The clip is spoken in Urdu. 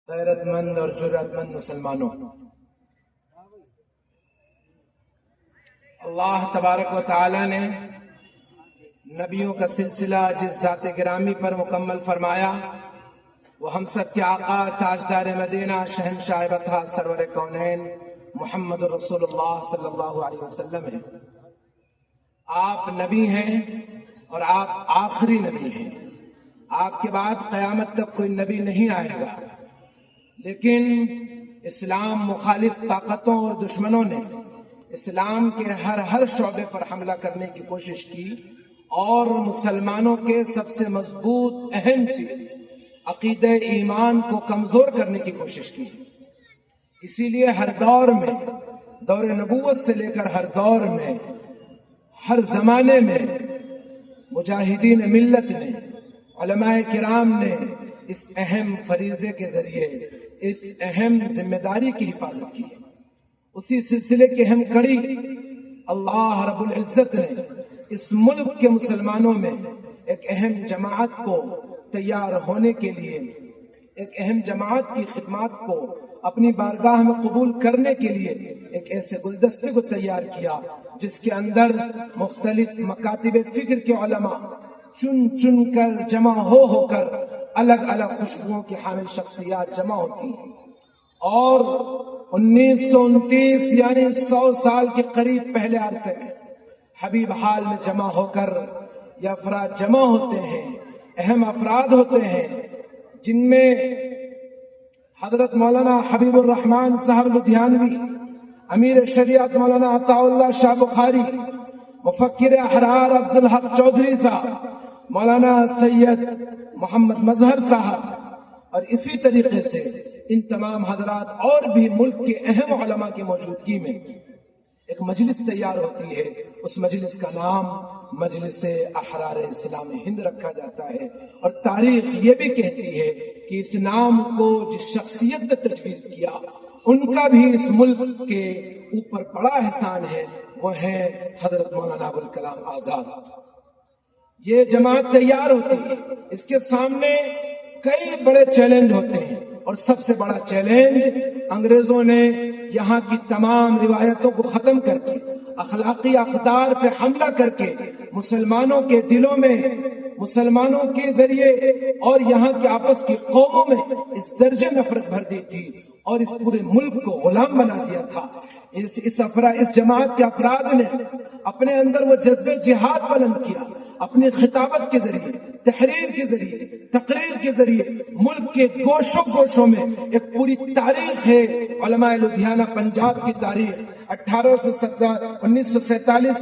غیرت مند اور جرأت مند مسلمانوں، اللہ تبارک و تعالی نے نبیوں کا سلسلہ جس ذات گرامی پر مکمل فرمایا وہ ہم سب کے آقا تاجدار مدینہ شہنشاہ بطحہ سرور کونین محمد رسول اللہ صلی اللہ علیہ وسلم ہے۔ آپ نبی ہیں اور آپ آخری نبی ہیں۔ آپ کے بعد قیامت تک کوئی نبی نہیں آئے گا، لیکن اسلام مخالف طاقتوں اور دشمنوں نے اسلام کے ہر شعبے پر حملہ کرنے کی کوشش کی اور مسلمانوں کے سب سے مضبوط اہم چیز عقیدہ ایمان کو کمزور کرنے کی کوشش کی۔ اسی لیے ہر دور میں، دور نبوت سے لے کر ہر دور میں، ہر زمانے میں مجاہدین ملت نے، علماء کرام نے اس اہم فریضے کے ذریعے اس اہم ذمہ داری کی حفاظت کی۔ اسی سلسلے کی اہم کڑی اللہ رب العزت نے اس ملک کے مسلمانوں میں ایک اہم جماعت کو تیار ہونے کے لیے، ایک اہم جماعت کی خدمات کو اپنی بارگاہ میں قبول کرنے کے لیے ایک ایسے گلدستے کو تیار کیا جس کے اندر مختلف مکاتب فکر کے علماء چن کر جمع ہو کر الگ الگ خوشبوؤں کی حامل شخصیات جمع ہوتی ہیں، اور 1929 یعنی 100 سال کے قریب پہلے عرصے میں حبیب حال میں جمع ہو کر یہ افراد جمع ہوتے ہیں، اہم افراد ہوتے ہیں، جن میں حضرت مولانا حبیب الرحمن صاحب لدھیانوی، امیر شریعت مولانا عطا اللہ شاہ بخاری، مفکر احرار افضل حق چودھری صاحب، مولانا سید محمد مظہر صاحب، اور اسی طریقے سے ان تمام حضرات اور بھی ملک کے اہم علماء کی موجودگی میں ایک مجلس تیار ہوتی ہے۔ اس مجلس کا نام مجلس احرار اسلام ہند رکھا جاتا ہے، اور تاریخ یہ بھی کہتی ہے کہ اس نام کو جس شخصیت نے تجویز کیا ان کا بھی اس ملک کے اوپر بڑا احسان ہے، وہ ہے حضرت مولانا ابوالکلام آزاد۔ یہ جماعت تیار ہوتی ہے، اس کے سامنے کئی بڑے چیلنج ہوتے ہیں، اور سب سے بڑا چیلنج انگریزوں نے یہاں کی تمام روایتوں کو ختم کر کے، اخلاقی اقدار پہ حملہ کر کے مسلمانوں کے دلوں میں، مسلمانوں کے ذریعے اور یہاں کے آپس کی قوموں میں اس درجے نفرت بھر دی تھی اور اس پورے ملک کو غلام بنا دیا تھا۔ اس جماعت کے افراد نے اپنے اندر وہ جذبہ جہاد بلند کیا، اپنی خطابت کے ذریعے، تحریر کے ذریعے، تقریر کے ذریعے ملک کے گوشوں میں ایک پوری تاریخ ہے۔ علماء لدھیانہ پنجاب کی تاریخ 1947